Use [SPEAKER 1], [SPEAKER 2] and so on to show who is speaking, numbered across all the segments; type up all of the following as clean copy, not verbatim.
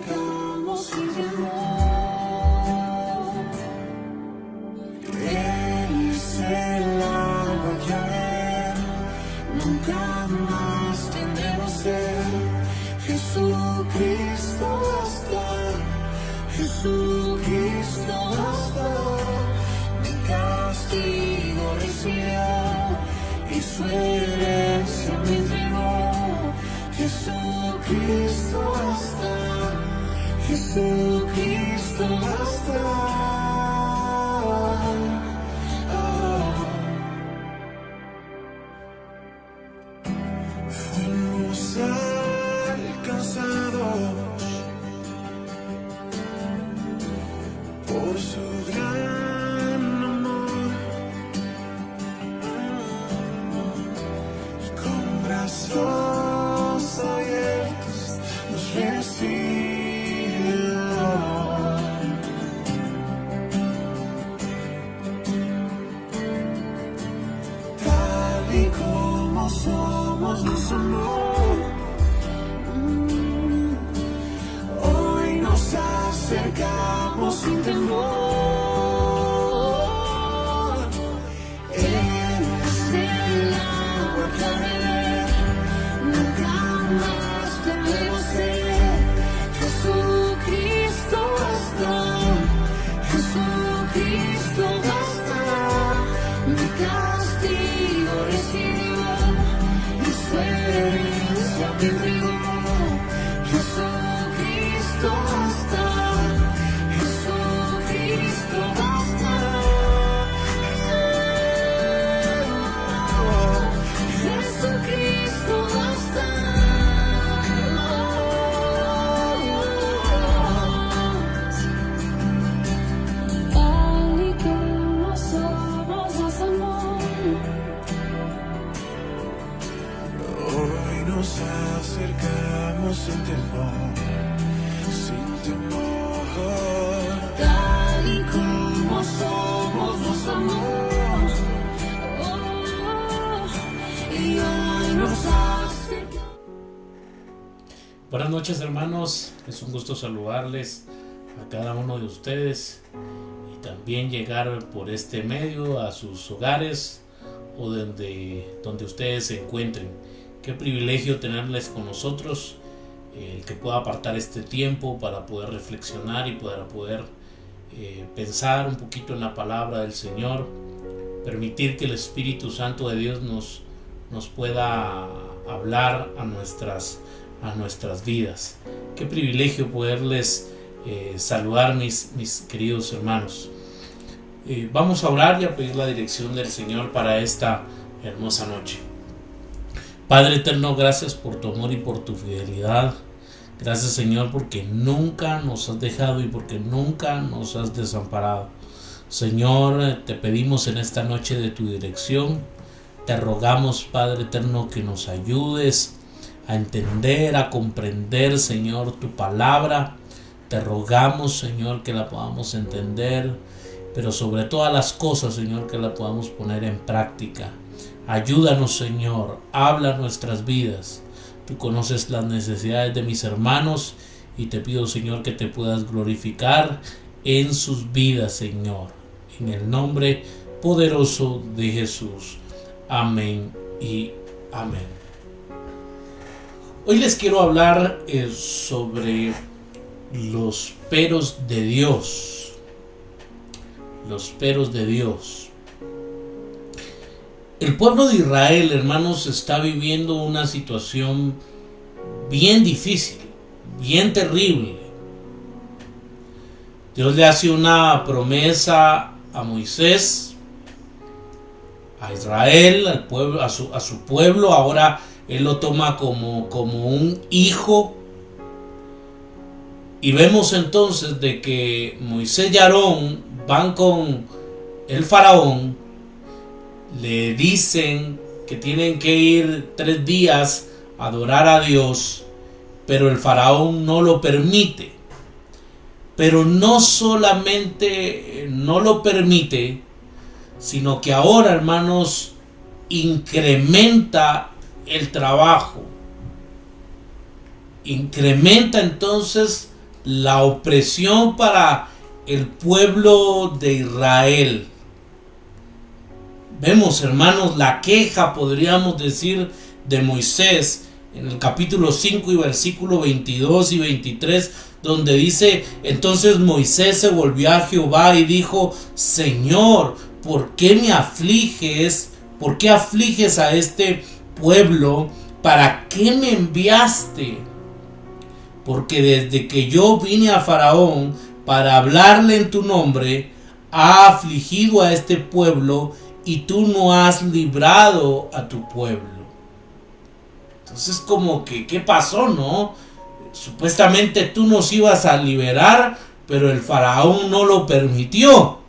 [SPEAKER 1] acercamos sin temor. Él es el agua que a ver, nunca más tendremos sed. Jesucristo basta, Jesucristo basta. Mi castigo recibió y su herencia me entregó. Jesucristo basta, Jesucristo basta. Fuimos alcanzados por su gran amor, y con brazos abiertos nos recibe hoy. Tal y como somos nos amó. Hoy nos acercamos sin temor. Él es el agua que a beber, nunca más tendremos sed. Jesucristo basta, Jesucristo basta. Mi castigo recibió y su herencia me entregó. Jesucristo basta, Jesucristo basta. Jesucristo basta. Tal y como somos nos amó. Hoy nos acercamos sin temor, sin temor. Tal y como somos nos amó. Y hoy nos acercamos.
[SPEAKER 2] Buenas noches, hermanos, es un gusto saludarles a cada uno de ustedes y también llegar por este medio a sus hogares o donde ustedes se encuentren. Qué privilegio tenerles con nosotros, el que pueda apartar este tiempo para poder reflexionar y para poder pensar un poquito en la palabra del Señor, permitir que el Espíritu Santo de Dios nos pueda hablar a nuestras vidas. Qué privilegio poderles saludar, mis queridos hermanos. Vamos a orar y a pedir la dirección del Señor para esta hermosa noche. Padre eterno, gracias por tu amor y por tu fidelidad. Gracias, Señor, porque nunca nos has dejado y porque nunca nos has desamparado. Señor, te pedimos en esta noche de tu dirección. Te rogamos, Padre eterno, que nos ayudes a entender, a comprender, Señor, tu palabra. Te rogamos, Señor, que la podamos entender, pero sobre todas las cosas, Señor, que la podamos poner en práctica. Ayúdanos, Señor, habla nuestras vidas. Tú conoces las necesidades de mis hermanos y te pido, Señor, que te puedas glorificar en sus vidas, Señor. En el nombre poderoso de Jesús. Amén y amén. Hoy les quiero hablar sobre los peros de Dios. Los peros de Dios. El pueblo de Israel, hermanos, está viviendo una situación bien difícil, bien terrible. Dios le hace una promesa a Moisés, a Israel, al pueblo, a su pueblo. Ahora Él lo toma como un hijo. Y vemos entonces de que Moisés y Aarón van con el faraón. Le dicen que tienen que ir 3 días a adorar a Dios, pero el faraón no lo permite. Pero no solamente no lo permite, sino que ahora, hermanos, incrementa el trabajo. Incrementa entonces la opresión para el pueblo de Israel. Vemos, hermanos, la queja, podríamos decir, de Moisés en el capítulo 5 y versículo 22 y 23, donde dice: entonces Moisés se volvió a Jehová y dijo: Señor, ¿por qué me afliges? ¿Por qué afliges a este pueblo? ¿Para qué me enviaste? Porque desde que yo vine a Faraón para hablarle en tu nombre, ha afligido a este pueblo y tú no has librado a tu pueblo. Entonces, como que, ¿qué pasó, no? Supuestamente tú nos ibas a liberar, pero el faraón no lo permitió.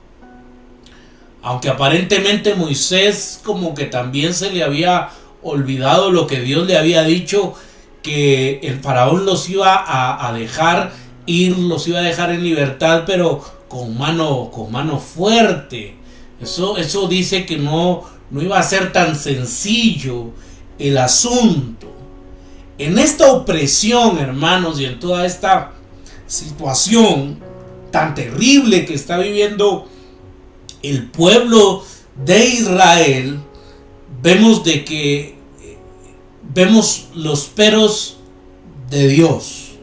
[SPEAKER 2] Aunque aparentemente Moisés como que también se le había olvidado lo que Dios le había dicho, que el faraón los iba a dejar ir, los iba a dejar en libertad, pero con mano fuerte. Eso dice que no iba a ser tan sencillo el asunto. En esta opresión, hermanos, y en toda esta situación tan terrible que está viviendo el pueblo de Israel, vemos los peros de Dios.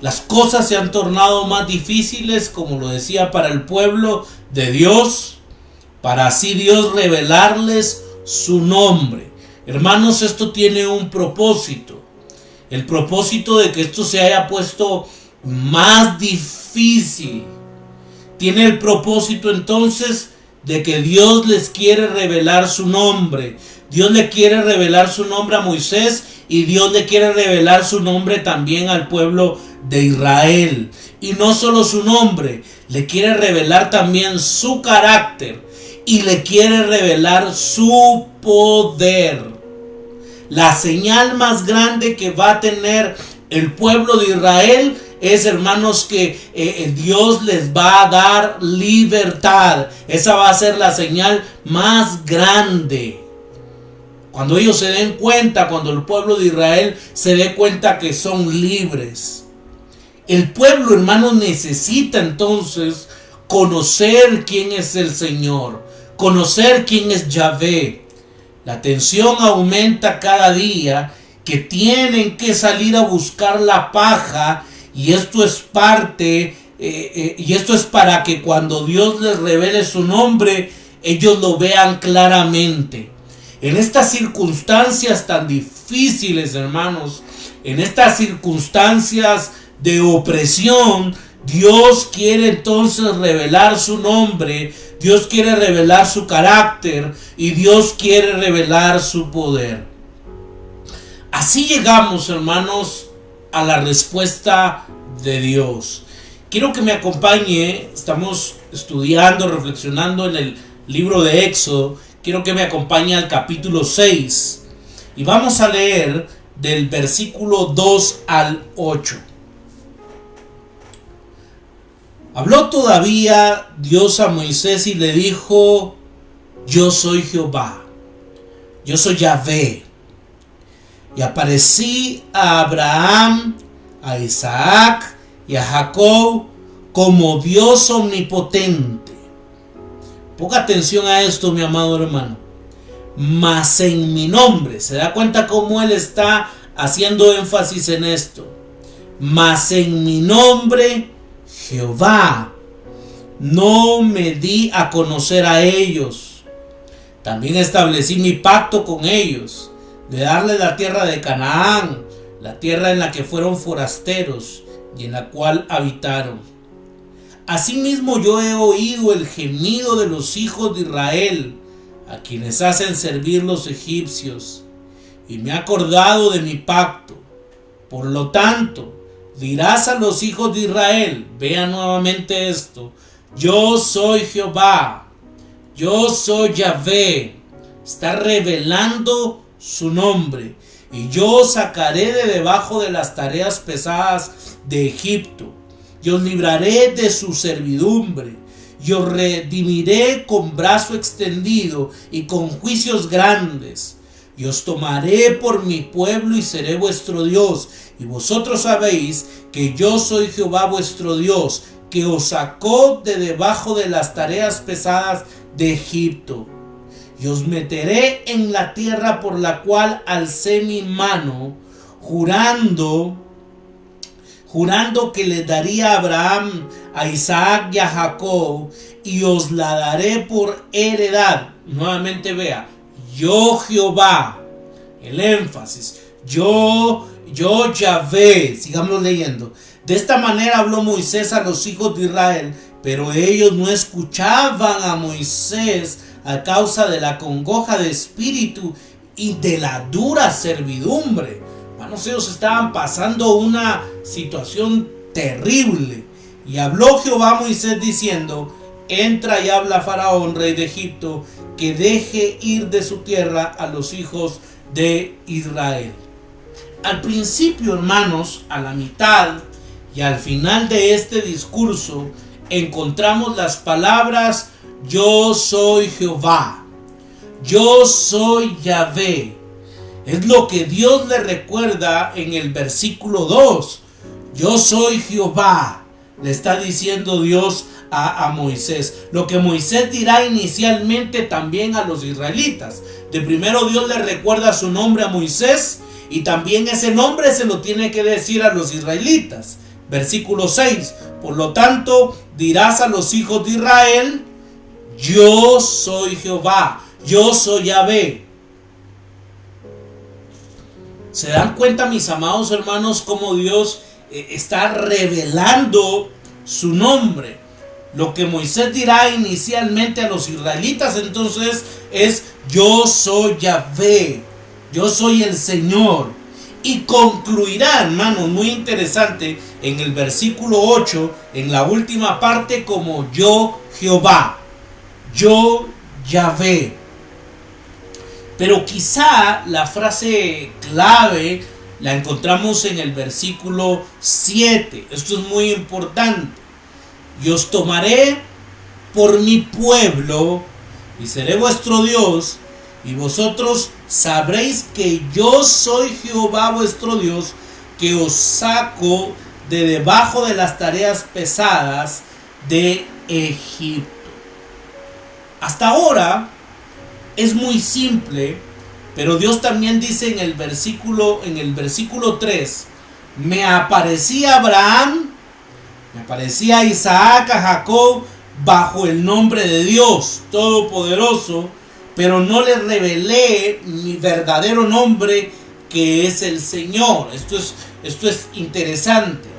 [SPEAKER 2] Las cosas se han tornado más difíciles, como lo decía, para el pueblo de Dios, para así Dios revelarles su nombre. Hermanos, esto tiene un propósito. El propósito de que esto se haya puesto más difícil. Tiene el propósito entonces de que Dios les quiere revelar su nombre. Dios le quiere revelar su nombre a Moisés y Dios le quiere revelar su nombre también al pueblo de Israel. Y no solo su nombre, le quiere revelar también su carácter y le quiere revelar su poder. La señal más grande que va a tener el pueblo de Israel es, hermanos, que Dios les va a dar libertad. Esa va a ser la señal más grande. Cuando ellos se den cuenta, cuando el pueblo de Israel se dé cuenta que son libres. El pueblo, hermanos, necesita entonces conocer quién es el Señor, conocer quién es Yahvé. La tensión aumenta cada día, que tienen que salir a buscar la paja, y esto es parte, y esto es para que cuando Dios les revele su nombre, ellos lo vean claramente. En estas circunstancias tan difíciles, hermanos, en estas circunstancias de opresión, Dios quiere entonces revelar su nombre, Dios quiere revelar su carácter y Dios quiere revelar su poder. Así llegamos, hermanos, a la respuesta de Dios. Quiero que me acompañe, estamos estudiando, reflexionando en el libro de Éxodo. Quiero que me acompañe al capítulo 6 y vamos a leer del versículo 2 al 8. Habló todavía Dios a Moisés y le dijo: yo soy Jehová, yo soy Yahvé. Y aparecí a Abraham, a Isaac y a Jacob como Dios omnipotente. Ponga atención a esto, mi amado hermano. Mas en mi nombre, ¿se da cuenta cómo él está haciendo énfasis en esto? Mas en mi nombre, Jehová, no me di a conocer a ellos. También establecí mi pacto con ellos, de darles la tierra de Canaán, la tierra en la que fueron forasteros y en la cual habitaron. Asimismo yo he oído el gemido de los hijos de Israel, a quienes hacen servir los egipcios, y me he acordado de mi pacto. Por lo tanto, dirás a los hijos de Israel, vean nuevamente esto: yo soy Jehová, yo soy Yahvé. Está revelando su nombre. Y yo os sacaré de debajo de las tareas pesadas de Egipto, y os libraré de su servidumbre, y os redimiré con brazo extendido y con juicios grandes.
[SPEAKER 3] y os tomaré por mi pueblo y seré vuestro Dios. Y vosotros sabéis que yo soy Jehová vuestro Dios, que os sacó de debajo de las tareas pesadas de Egipto. Y os meteré en la tierra por la cual alcé mi mano, jurando que le daría a Abraham, a Isaac y a Jacob, y os la daré por heredad. Nuevamente vea, yo Jehová, el énfasis, yo Yahvé. Sigamos leyendo. De esta manera habló Moisés a los hijos de Israel, pero ellos no escuchaban a Moisés a causa de la congoja de espíritu y de la dura servidumbre. Hermanos, ellos estaban pasando una situación terrible. Y habló Jehová a Moisés diciendo: entra y habla a Faraón, rey de Egipto, que deje ir de su tierra a los hijos de Israel. Al principio, hermanos, a la mitad y al final de este discurso, encontramos las palabras: yo soy Jehová, yo soy Yahvé. Es lo que Dios le recuerda en el versículo 2. Yo soy Jehová, le está diciendo Dios a Moisés. Lo que Moisés dirá inicialmente también a los israelitas. De primero Dios le recuerda su nombre a Moisés, y también ese nombre se lo tiene que decir a los israelitas. Versículo 6. Por lo tanto, dirás a los hijos de Israel: yo soy Jehová, yo soy Yahvé. ¿Se dan cuenta, mis amados hermanos, cómo Dios está revelando su nombre? Lo que Moisés dirá inicialmente a los israelitas entonces es: yo soy Yahvé, yo soy el Señor. Y concluirá, hermanos, muy interesante, en el versículo 8, en la última parte, como yo Jehová, yo Yahvé. Pero quizá la frase clave la encontramos en el versículo 7. Esto es muy importante. Y os tomaré por mi pueblo y seré vuestro Dios, y vosotros sabréis que yo soy Jehová vuestro Dios, que os saco de debajo de las tareas pesadas de Egipto. Hasta ahora es muy simple, pero Dios también dice en el versículo 3: me aparecía Abraham, me aparecía Isaac, a Jacob, bajo el nombre de Dios Todopoderoso, pero no le revelé mi verdadero nombre, que es el Señor. Esto es interesante.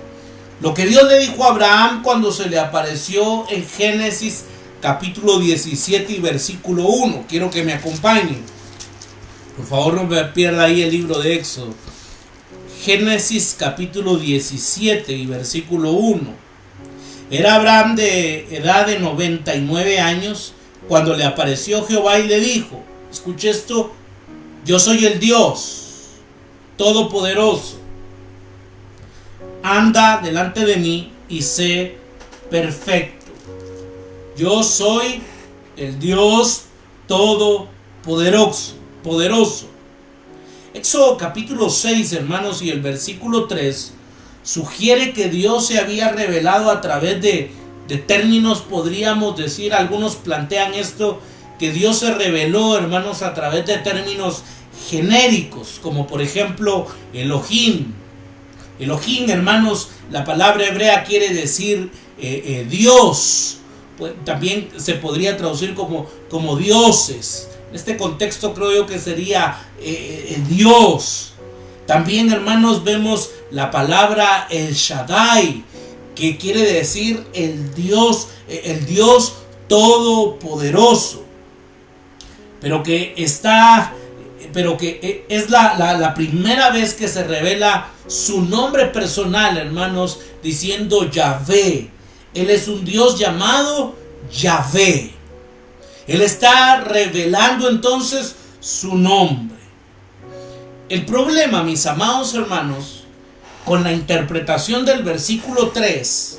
[SPEAKER 3] Lo que Dios le dijo a Abraham cuando se le apareció en Génesis capítulo 17 y versículo 1. Quiero que me acompañen. Por favor, no me pierda ahí el libro de Éxodo. Génesis capítulo 17 y versículo 1. Era Abraham de edad de 99 años cuando le apareció Jehová y le dijo, escuche esto: yo soy el Dios Todopoderoso. Anda delante de mí y sé perfecto. Yo soy el Dios Todopoderoso. Éxodo capítulo 6, hermanos, y el versículo 3 sugiere que Dios se había revelado a través de términos, podríamos decir, algunos plantean esto, que Dios se reveló, hermanos, a través de términos genéricos, como por ejemplo Elohim. Elohim, hermanos, la palabra hebrea quiere decir Dios. Pues, también se podría traducir como dioses. En este contexto creo yo que sería Dios. También, hermanos, vemos la palabra El Shaddai, que quiere decir el Dios Todopoderoso. Pero que es la primera vez que se revela su nombre personal, hermanos, diciendo Yahvé. Él es un Dios llamado Yahvé. Él está revelando entonces su nombre. El problema, mis amados hermanos, con la interpretación del versículo 3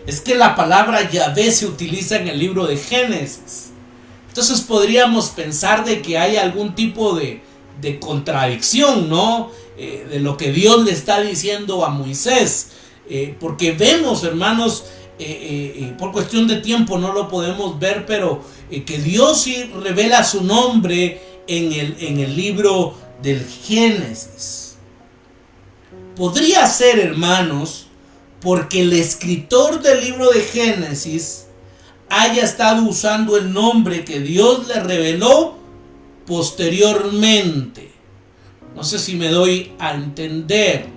[SPEAKER 3] es que la palabra Yahvé se utiliza en el libro de Génesis. Entonces podríamos pensar de que hay algún tipo de contradicción, ¿no? De lo que Dios le está diciendo a Moisés. Porque vemos, hermanos, por cuestión de tiempo no lo podemos ver, pero que Dios sí revela su nombre en el libro del Génesis. Podría ser, hermanos, porque el escritor del libro de Génesis haya estado usando el nombre que Dios le reveló posteriormente. No sé si me doy a entender.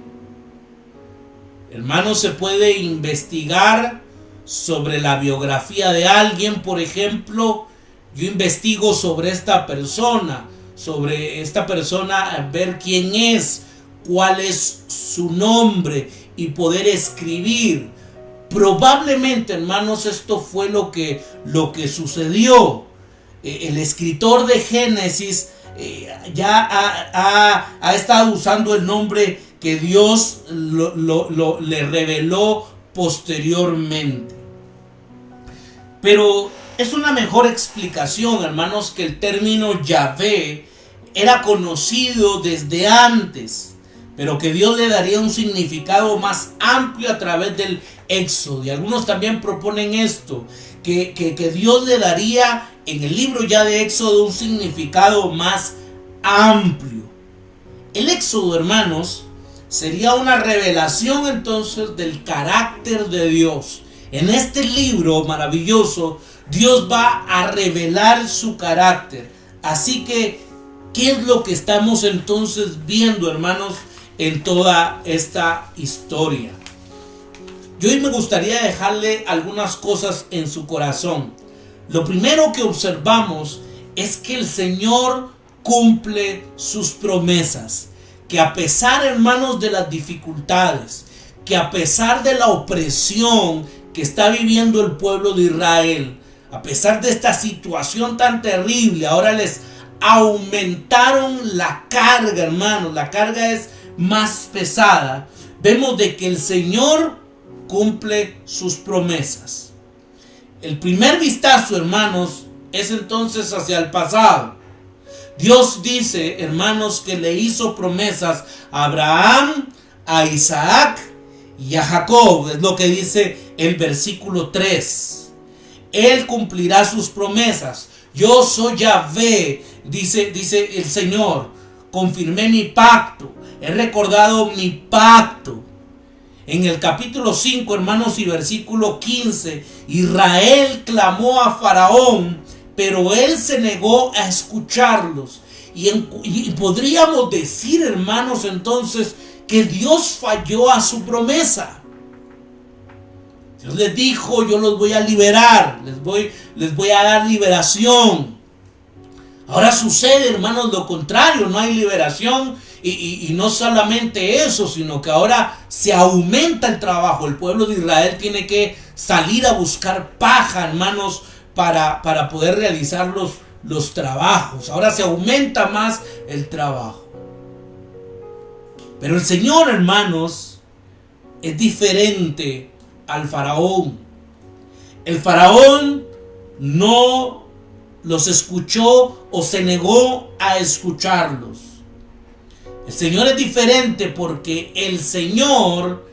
[SPEAKER 3] Hermanos, se puede investigar sobre la biografía de alguien. Por ejemplo, yo investigo sobre esta persona, ver quién es, cuál es su nombre y poder escribir. Probablemente, hermanos, esto fue lo que sucedió. El escritor de Génesis ya ha estado usando el nombre que Dios le reveló posteriormente. Pero es una mejor explicación, hermanos, que el término Yahvé era conocido desde antes, pero que Dios le daría un significado más amplio a través del Éxodo. Y algunos también proponen esto, que Dios le daría en el libro ya de Éxodo un significado más amplio. El Éxodo, hermanos, sería una revelación entonces del carácter de Dios. En este libro maravilloso, Dios va a revelar su carácter. Así que, ¿qué es lo que estamos entonces viendo, hermanos, en toda esta historia? Yo hoy me gustaría dejarle algunas cosas en su corazón. Lo primero que observamos es que el Señor cumple sus promesas. Que a pesar, hermanos, de las dificultades, que a pesar de la opresión que está viviendo el pueblo de Israel, a pesar de esta situación tan terrible, ahora les aumentaron la carga, hermanos. La carga es más pesada. Vemos de que el Señor cumple sus promesas. El primer vistazo, hermanos, es entonces hacia el pasado. Dios dice, hermanos, que le hizo promesas a Abraham, a Isaac y a Jacob. Es lo que dice el versículo 3. Él cumplirá sus promesas. Yo soy Yahvé, dice el Señor. Confirmé mi pacto. He recordado mi pacto. En el capítulo 5, hermanos, y versículo 15, Israel clamó a Faraón, pero él se negó a escucharlos. Y podríamos decir, hermanos, entonces, que Dios falló a su promesa. Dios les dijo, yo los voy a liberar, les voy a dar liberación. Ahora sucede, hermanos, lo contrario, no hay liberación. Y no solamente eso, sino que ahora se aumenta el trabajo. El pueblo de Israel tiene que salir a buscar paja, hermanos, para poder realizar los trabajos. Ahora se aumenta más el trabajo. Pero el Señor, hermanos, es diferente al faraón. El faraón no los escuchó o se negó a escucharlos. El Señor es diferente porque el Señor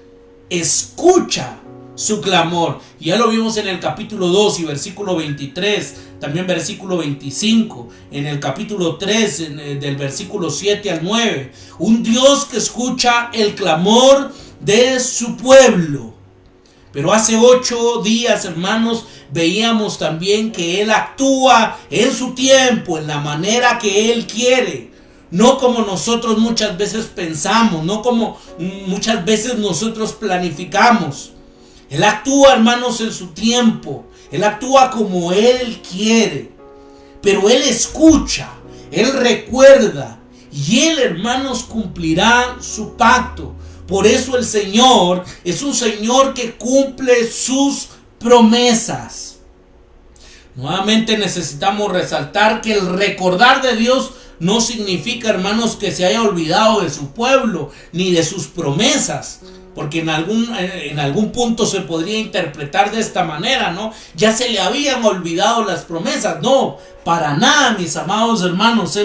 [SPEAKER 3] escucha su clamor. Y ya lo vimos en el capítulo 2 y versículo 23, también versículo 25, en el capítulo 3, del versículo 7 al 9. Un Dios que escucha el clamor de su pueblo. Pero hace 8 días, hermanos, veíamos también que Él actúa en su tiempo, en la manera que Él quiere. No como nosotros muchas veces pensamos, no como muchas veces nosotros planificamos. Él actúa, hermanos, en su tiempo. Él actúa como Él quiere. Pero Él escucha, Él recuerda. Y Él, hermanos, cumplirá su pacto. Por eso el Señor es un Señor que cumple sus promesas. Nuevamente necesitamos resaltar que el recordar de Dios no significa, hermanos, que se haya olvidado de su pueblo ni de sus promesas. porque en algún punto se podría interpretar de esta manera, ¿no? Ya se le habían olvidado las promesas. No, para nada, mis amados hermanos.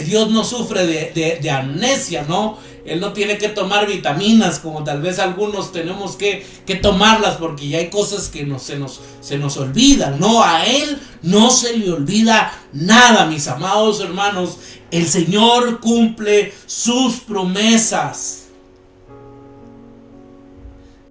[SPEAKER 3] Dios no sufre de amnesia, ¿no? Él no tiene que tomar vitaminas como tal vez algunos tenemos que tomarlas, porque ya hay cosas que se nos olvidan. No, a Él no se le olvida nada, mis amados hermanos. El Señor cumple sus promesas.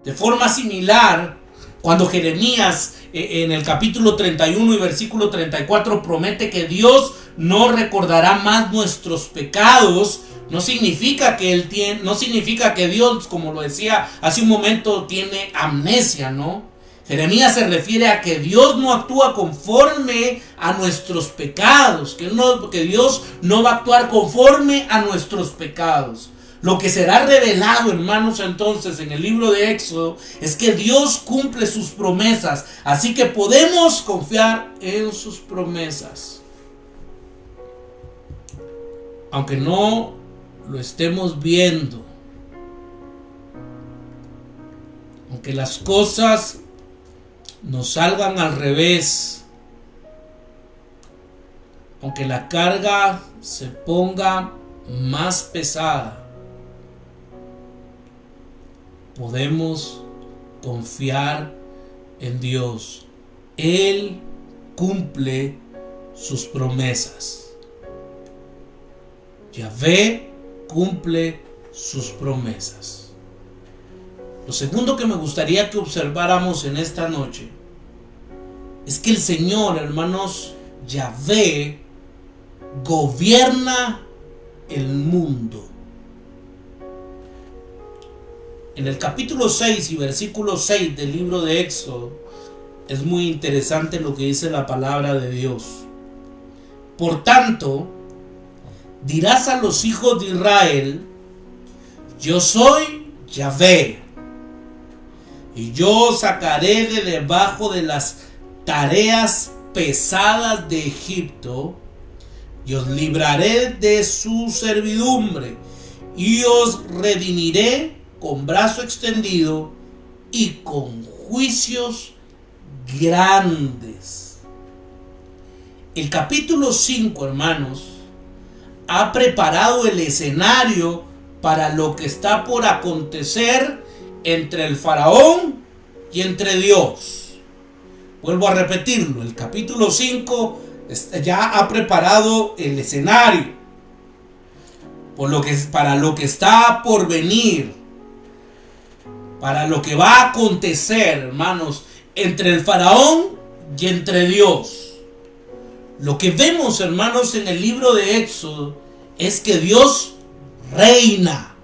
[SPEAKER 3] De forma similar, cuando Jeremías en el capítulo 31 y versículo 34 promete que Dios no recordará más nuestros pecados, no significa que Dios, como lo decía hace un momento, tiene amnesia, ¿no? Jeremías se refiere a que Dios no actúa conforme a nuestros pecados, que Dios no va a actuar conforme a nuestros pecados. Lo que será revelado, hermanos, entonces en el libro de Éxodo es que Dios cumple sus promesas, así que podemos confiar en sus promesas. Aunque no lo estemos viendo, aunque las cosas nos salgan al revés, aunque la carga se ponga más pesada, podemos confiar en Dios. Él cumple sus promesas. Yahvé cumple sus promesas. Lo segundo que me gustaría que observáramos en esta noche es que el Señor, hermanos, Yahvé, gobierna el mundo. En el capítulo 6 y versículo 6 del libro de Éxodo es muy interesante lo que dice la palabra de Dios. Por tanto, dirás a los hijos de Israel: yo soy Yahvé, y yo os sacaré de debajo de las tareas pesadas de Egipto, y os libraré de su servidumbre, y os redimiré con brazo extendido y con juicios grandes. El capítulo 5, hermanos, ha preparado el escenario para lo que está por acontecer entre el faraón y entre Dios. Vuelvo a repetirlo, el capítulo 5 ya ha preparado el escenario para lo que está por venir, para lo que va a acontecer, hermanos, entre el faraón y entre Dios. Lo que vemos, hermanos, en el libro de Éxodo es que Dios reina.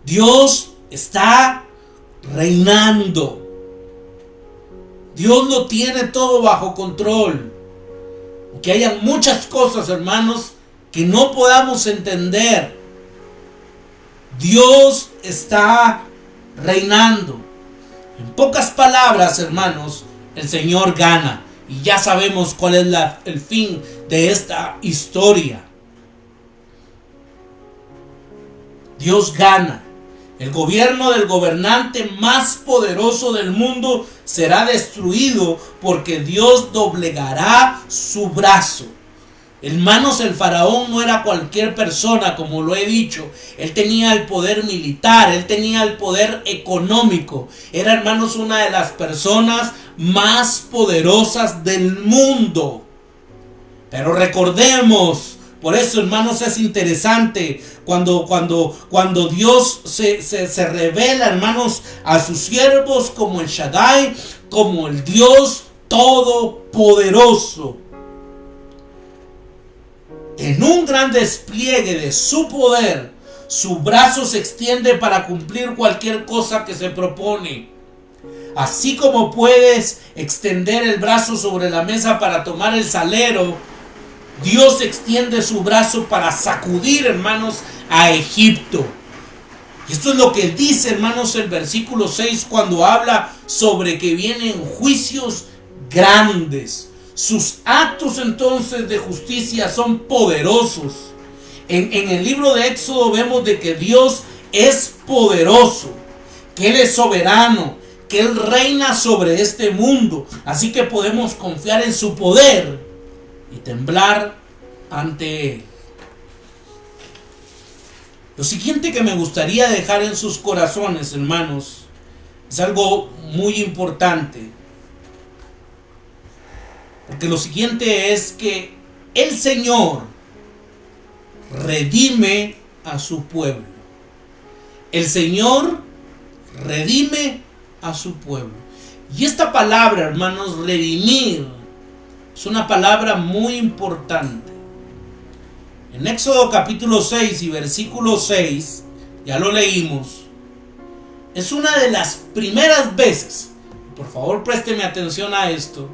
[SPEAKER 3] Dios está reinando. Dios lo tiene todo bajo control. Aunque hayan muchas cosas, hermanos, que no podamos entender, Dios está reinando. En pocas palabras, hermanos, el Señor gana. Y ya sabemos cuál es el fin de esta historia. Dios gana. El gobierno del gobernante más poderoso del mundo será destruido porque Dios doblegará su brazo. Hermanos, el faraón no era cualquier persona, como lo he dicho. Él tenía el poder militar, él tenía el poder económico. Era, hermanos, una de las personas más poderosas del mundo. Pero recordemos, por eso, hermanos, es interesante cuando Dios se revela, hermanos, a sus siervos como el Shaddai, como el Dios todopoderoso. En un gran despliegue de su poder, su brazo se extiende para cumplir cualquier cosa que se propone. Así como puedes extender el brazo sobre la mesa para tomar el salero, Dios extiende su brazo para sacudir, hermanos, a Egipto. Y esto es lo que dice, hermanos, el versículo 6 cuando habla sobre que vienen juicios grandes. Sus actos entonces de justicia son poderosos. En el libro de Éxodo vemos de que Dios es poderoso, que Él es soberano, que Él reina sobre este mundo. Así que podemos confiar en su poder y temblar ante Él. Lo siguiente que me gustaría dejar en sus corazones, hermanos, es algo muy importante. Porque lo siguiente es que el Señor redime a su pueblo. El Señor redime a su pueblo. Y esta palabra, hermanos, redimir, es una palabra muy importante. En Éxodo capítulo 6 y versículo 6, ya lo leímos, es una de las primeras veces, por favor présteme atención a esto,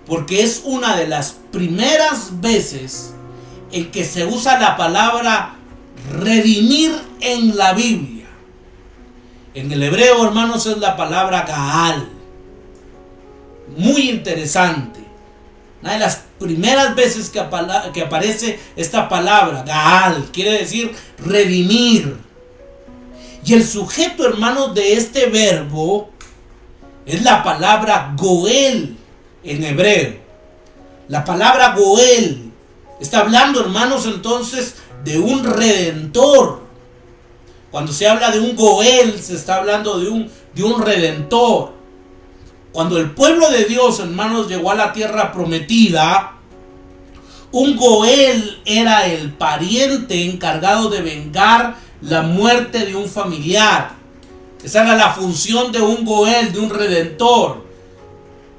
[SPEAKER 3] porque es una de las primeras veces en que se usa la palabra redimir en la Biblia. En el hebreo, hermanos, es la palabra Gaal. Muy interesante. Una de las primeras veces que aparece esta palabra, Gaal, quiere decir redimir. Y el sujeto, hermanos, de este verbo es la palabra Goel en hebreo. La palabra Goel está hablando, hermanos, entonces de un redentor. Cuando se habla de un Goel, se está hablando de un redentor. Cuando el pueblo de Dios, hermanos, llegó a la tierra prometida, un Goel era el pariente encargado de vengar la muerte de un familiar. Esa era la función de un Goel, de un redentor,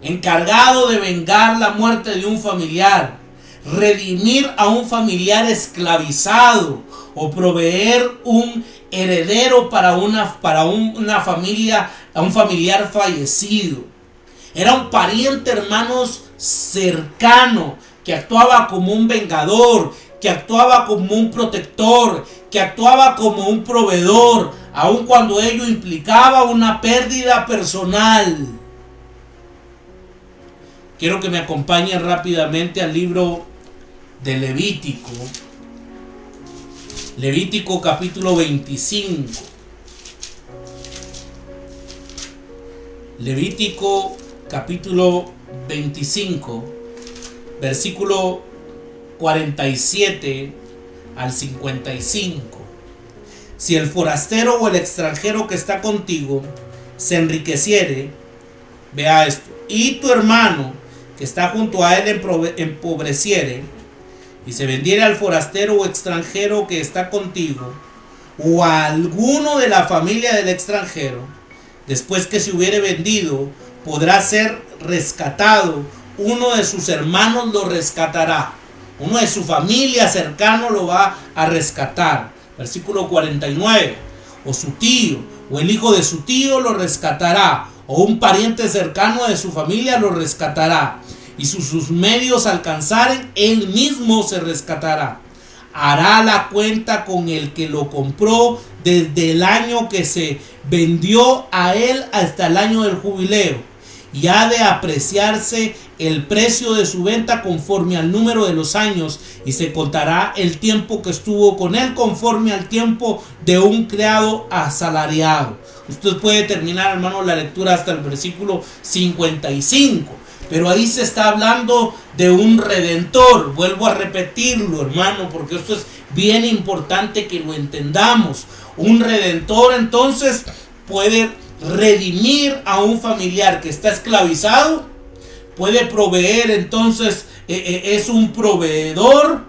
[SPEAKER 3] encargado de vengar la muerte de un familiar, redimir a un familiar esclavizado o proveer un heredero para una familia, a un familiar fallecido. Era un pariente, hermanos, cercano, que actuaba como un vengador, que actuaba como un protector, que actuaba como un proveedor, aun cuando ello implicaba una pérdida personal. Quiero que me acompañen rápidamente al libro de Levítico. Levítico capítulo 25. Levítico capítulo 25, versículo 47 al 55. Si el forastero o el extranjero que está contigo se enriqueciere, vea esto, y tu hermano que está junto a él empobreciere, y se vendiere al forastero o extranjero que está contigo, o a alguno de la familia del extranjero, después que se hubiere vendido, podrá ser rescatado. Uno de sus hermanos lo rescatará. Uno de su familia cercano lo va a rescatar. Versículo 49. O su tío, o el hijo de su tío lo rescatará. O un pariente cercano de su familia lo rescatará. Y si sus medios alcanzaren, él mismo se rescatará. Hará la cuenta con el que lo compró desde el año que se vendió a él hasta el año del jubileo. Y ha de apreciarse el precio de su venta conforme al número de los años, y se contará el tiempo que estuvo con él conforme al tiempo de un criado asalariado. Usted puede terminar, hermano, la lectura hasta el versículo 55. Pero ahí se está hablando de un redentor. Vuelvo a repetirlo, hermano, porque esto es bien importante que lo entendamos. Un redentor, entonces, puede redimir a un familiar que está esclavizado. Puede proveer, entonces, es un proveedor.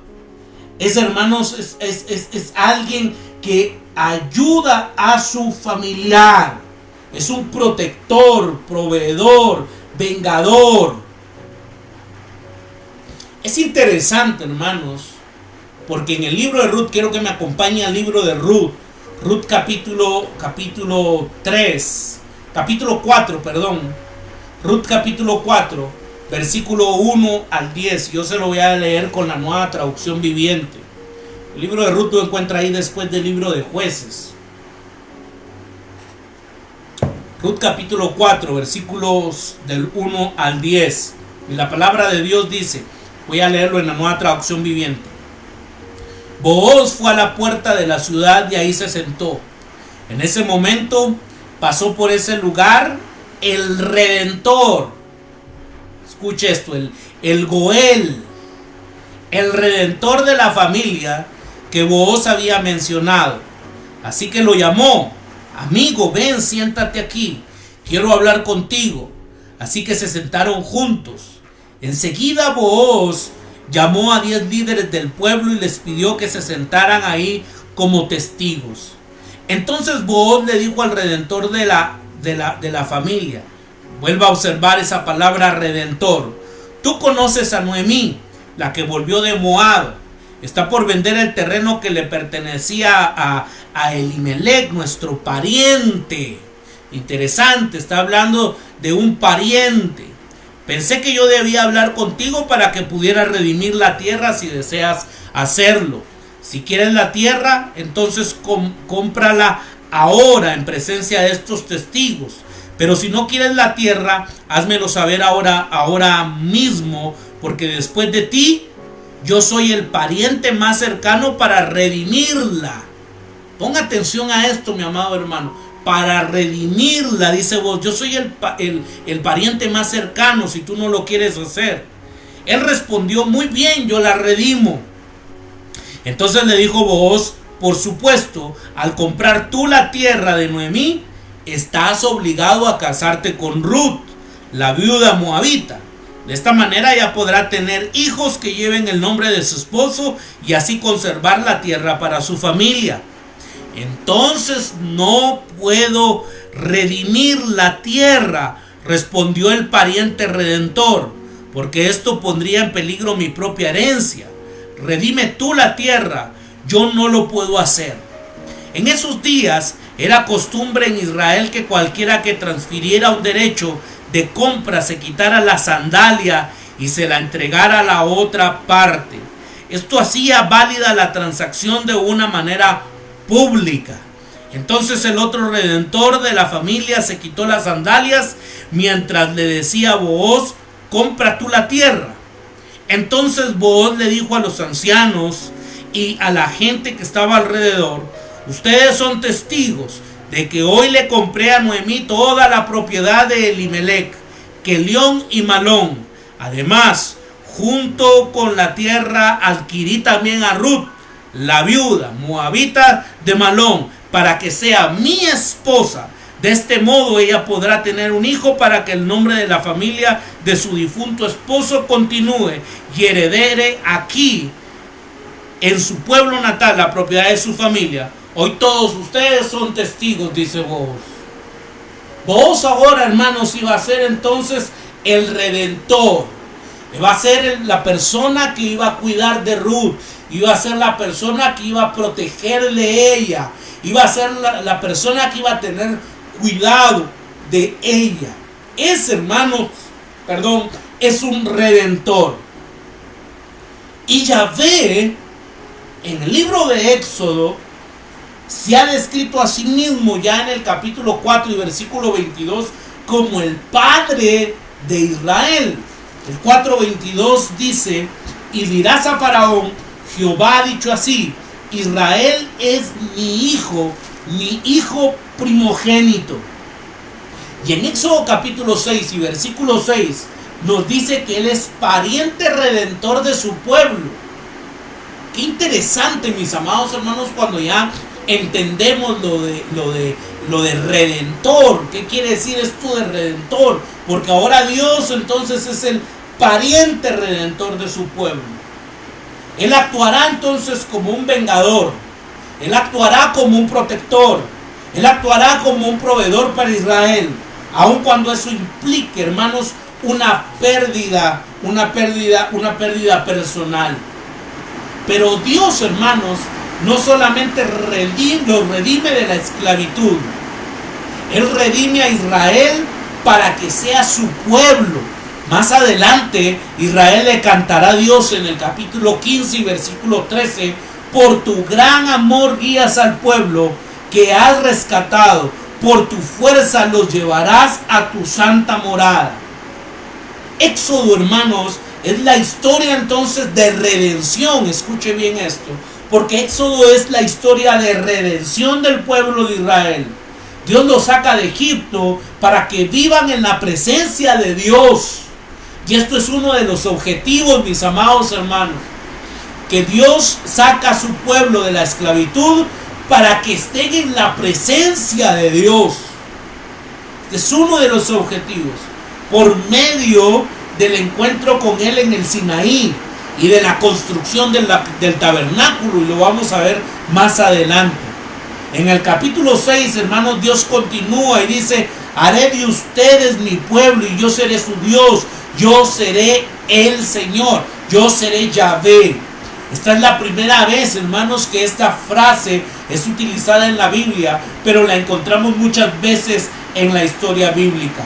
[SPEAKER 3] Es, hermanos, es alguien que ayuda a su familiar. Es un protector, proveedor, vengador. Es interesante, hermanos, porque en el libro de Ruth, quiero que me acompañe al libro de Ruth. Ruth capítulo 4, perdón. Ruth capítulo 4, versículo 1 al 10. Yo se lo voy a leer con la Nueva Traducción Viviente. El libro de Ruth lo encuentra ahí después del libro de Jueces. Ruth capítulo 4, versículos del 1 al 10. Y la palabra de Dios dice, voy a leerlo en la Nueva Traducción Viviente. Booz fue a la puerta de la ciudad y ahí se sentó. En ese momento pasó por ese lugar el Redentor. Escuche esto, el Goel, el Redentor de la familia que Booz había mencionado. Así que lo llamó: amigo, ven, siéntate aquí, quiero hablar contigo. Así que se sentaron juntos. Enseguida Booz llamó a 10 líderes del pueblo y les pidió que se sentaran ahí como testigos. Entonces Booz le dijo al Redentor de la familia, vuelva a observar esa palabra Redentor: tú conoces a Noemí, la que volvió de Moab. Está por vender el terreno que le pertenecía a Elimelec, nuestro pariente. Interesante, está hablando de un pariente. Pensé que yo debía hablar contigo para que pudieras redimir la tierra si deseas hacerlo. Si quieres la tierra, entonces cómprala ahora en presencia de estos testigos. Pero si no quieres la tierra, házmelo saber ahora mismo, porque después de ti, yo soy el pariente más cercano para redimirla. Ponga atención a esto, mi amado hermano. Para redimirla, dice Booz, yo soy el pariente más cercano si tú no lo quieres hacer. Él respondió: muy bien, yo la redimo. Entonces le dijo Booz: por supuesto, al comprar tú la tierra de Noemí, estás obligado a casarte con Ruth, la viuda moabita. De esta manera ella podrá tener hijos que lleven el nombre de su esposo y así conservar la tierra para su familia. Entonces no puedo redimir la tierra, respondió el pariente redentor, porque esto pondría en peligro mi propia herencia. Redime tú la tierra, yo no lo puedo hacer. En esos días era costumbre en Israel que cualquiera que transfiriera un derecho de compra se quitara la sandalia y se la entregara a la otra parte. Esto hacía válida la transacción de una manera pública. Entonces el otro redentor de la familia se quitó las sandalias mientras le decía a Booz: compra tú la tierra. Entonces Booz le dijo a los ancianos y a la gente que estaba alrededor: ustedes son testigos de que hoy le compré a Noemí toda la propiedad de Elimelec, Kelión y Malón. Además, junto con la tierra adquirí también a Ruth, la viuda moabita de Malón, para que sea mi esposa. De este modo ella podrá tener un hijo para que el nombre de la familia de su difunto esposo continúe y heredere aquí en su pueblo natal la propiedad de su familia. Hoy todos ustedes son testigos, dice Booz. Booz ahora, hermanos, iba a ser entonces el redentor. Va a ser la persona que iba a cuidar de Ruth. Iba a ser la persona que iba a protegerle ella. Iba a ser la persona que iba a tener cuidado de ella. Ese, hermano, es un redentor. Y Yahvé, en el libro de Éxodo, se ha descrito a sí mismo ya en el capítulo 4 y versículo 22 como el Padre de Israel. El 4:22 dice: y dirás a Faraón: Jehová ha dicho así, Israel es mi hijo primogénito. Y en Éxodo capítulo 6 y versículo 6 nos dice que Él es pariente redentor de su pueblo. Qué interesante, mis amados hermanos, cuando ya entendemos lo de redentor. ¿Qué quiere decir esto de redentor? Porque ahora Dios entonces es el pariente redentor de su pueblo. Él actuará entonces como un vengador. Él actuará como un protector. Él actuará como un proveedor para Israel. Aun cuando eso implique, hermanos, una pérdida personal. Pero Dios, hermanos, no solamente los redime de la esclavitud. Él redime a Israel para que sea su pueblo. Más adelante, Israel le cantará a Dios en el capítulo 15 y versículo 13: por tu gran amor guías al pueblo que has rescatado, por tu fuerza los llevarás a tu santa morada. Éxodo, hermanos, es la historia entonces de redención. Escuche bien esto. porque Éxodo es la historia de redención del pueblo de Israel. Dios los saca de Egipto para que vivan en la presencia de Dios. Y esto es uno de los objetivos, mis amados hermanos, que Dios saca a su pueblo de la esclavitud para que estén en la presencia de Dios. Es uno de los objetivos, por medio del encuentro con Él en el Sinaí y de la construcción del tabernáculo, y lo vamos a ver más adelante. En el capítulo 6, hermanos, Dios continúa y dice: haré de ustedes mi pueblo y yo seré su Dios, yo seré el Señor, yo seré Yahvé. Esta es la primera vez, hermanos, que esta frase es utilizada en la Biblia, pero la encontramos muchas veces en la historia bíblica.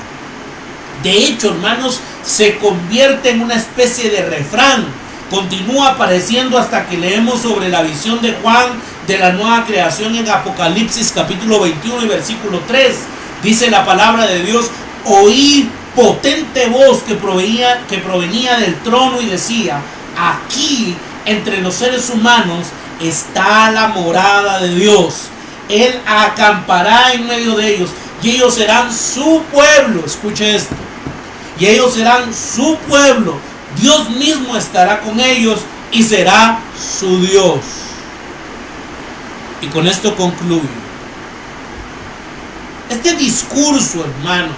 [SPEAKER 3] De hecho, hermanos, se convierte en una especie de refrán. Continúa apareciendo hasta que leemos sobre la visión de Juan de la nueva creación en Apocalipsis capítulo 21 y versículo 3. Dice la palabra de Dios: oí potente voz que provenía del trono y decía: aquí entre los seres humanos está la morada de Dios. Él acampará en medio de ellos y ellos serán su pueblo. Escuche esto. Y ellos serán su pueblo. Dios mismo estará con ellos y será su Dios. Y con esto concluyo. Este discurso, hermanos,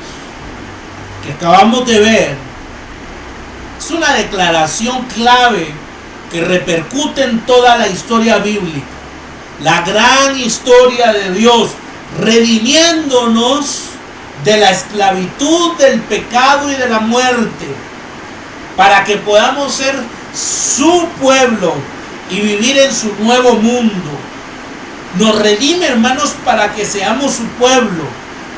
[SPEAKER 3] que acabamos de ver, es una declaración clave que repercute en toda la historia bíblica. La gran historia de Dios redimiéndonos de la esclavitud, del pecado y de la muerte, para que podamos ser su pueblo y vivir en su nuevo mundo. Nos redime, hermanos, para que seamos su pueblo,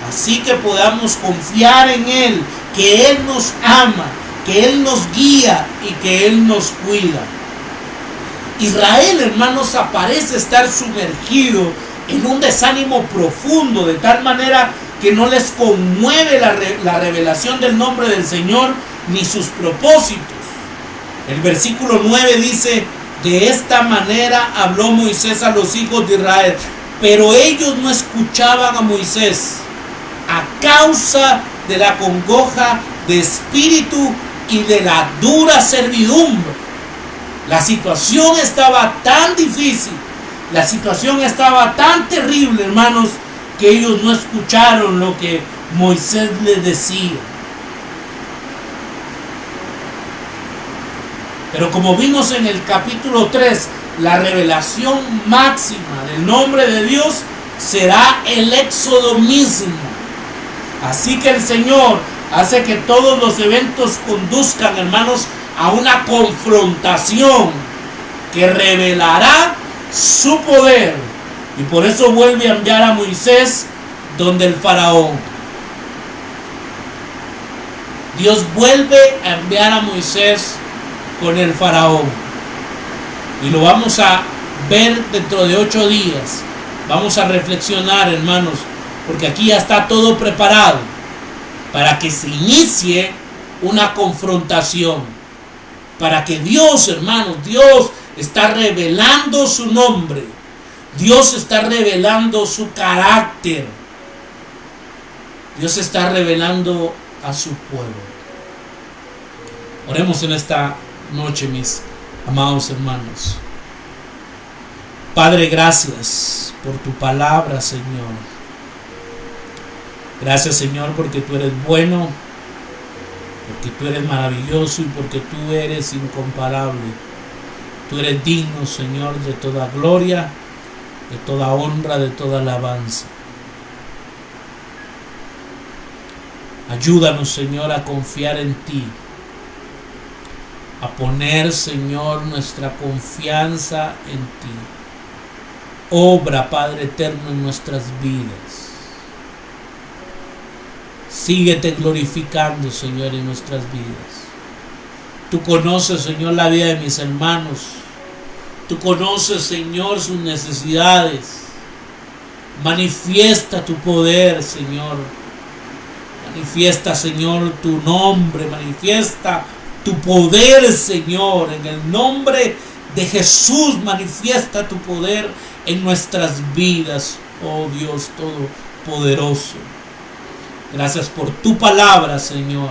[SPEAKER 3] así que podamos confiar en Él, que Él nos ama, que Él nos guía y que Él nos cuida. Israel, hermanos, parece estar sumergido en un desánimo profundo, de tal manera que no les conmueve la revelación del nombre del Señor ni sus propósitos. El versículo 9 dice: de esta manera habló Moisés a los hijos de Israel, pero ellos no escuchaban a Moisés a causa de la congoja de espíritu y de la dura servidumbre. La situación estaba tan difícil, la situación estaba tan terrible, hermanos, que ellos no escucharon lo que Moisés les decía. Pero como vimos en el capítulo 3, la revelación máxima del nombre de Dios será el éxodo mismo. Así que el Señor hace que todos los eventos conduzcan, hermanos, a una confrontación que revelará su poder. Y por eso vuelve a enviar a Moisés donde el faraón. Dios vuelve a enviar a Moisés con el faraón. Y lo vamos a ver dentro de 8 días. Vamos a reflexionar, hermanos, porque aquí ya está todo preparado para que se inicie una confrontación. Para que Dios, hermanos, Dios está revelando su nombre. Dios está revelando su carácter. Dios está revelando a su pueblo. Oremos en esta noche, mis amados hermanos. Padre, gracias por tu palabra, Señor. Gracias, Señor, porque tú eres bueno, porque tú eres maravilloso y porque tú eres incomparable. Tú eres digno, Señor, de toda gloria, de toda honra, de toda alabanza. Ayúdanos, Señor, a confiar en ti, a poner, Señor, nuestra confianza en ti. Obra, Padre eterno, en nuestras vidas. Síguete glorificando, Señor, en nuestras vidas. Tú conoces, Señor, la vida de mis hermanos. Tú conoces, Señor, sus necesidades. Manifiesta tu poder, Señor. Manifiesta, Señor, tu nombre. Manifiesta tu poder, Señor, en el nombre de Jesús manifiesta tu poder en nuestras vidas, oh Dios Todopoderoso. Gracias por tu palabra, Señor.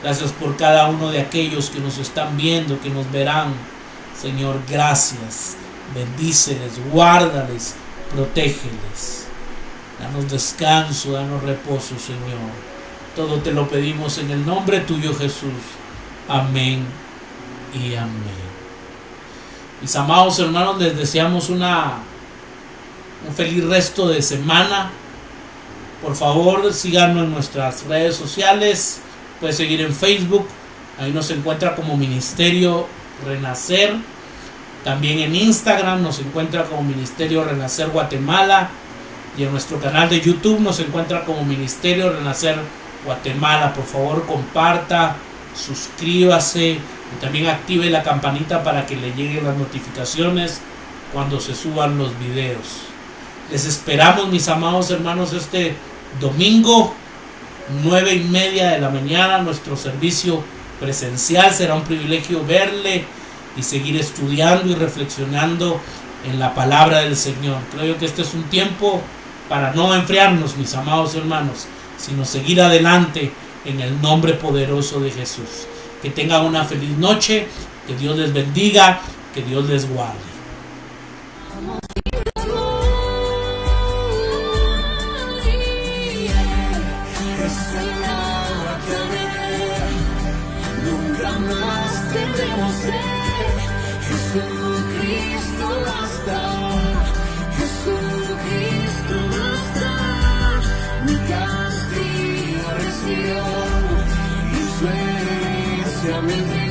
[SPEAKER 3] Gracias por cada uno de aquellos que nos están viendo, que nos verán. Señor, gracias. Bendíceles, guárdales, protégeles. Danos descanso, danos reposo, Señor. Todo te lo pedimos en el nombre tuyo, Jesús. Amén y amén. Mis amados hermanos, les deseamos un feliz resto de semana. Por favor, síganos en nuestras redes sociales. Puede seguir en Facebook. Ahí nos encuentra como Ministerio Renacer. También en Instagram nos encuentra como Ministerio Renacer Guatemala. Y en nuestro canal de YouTube nos encuentra como Ministerio Renacer Guatemala. Por favor, comparta, suscríbase y también active la campanita para que le lleguen las notificaciones cuando se suban los videos. Les esperamos, mis amados hermanos, este domingo 9:30 de la mañana, nuestro servicio presencial. Será un privilegio verle y seguir estudiando y reflexionando en la palabra del Señor. Creo yo que este es un tiempo para no enfriarnos, mis amados hermanos, sino seguir adelante en el nombre poderoso de Jesús. Que tengan una feliz noche, que Dios les bendiga, que Dios les guarde.
[SPEAKER 1] Es el agua que nunca más tendremos sed. Jesucristo basta, Jesucristo basta. Mi castigo recibió y su herencia me dio.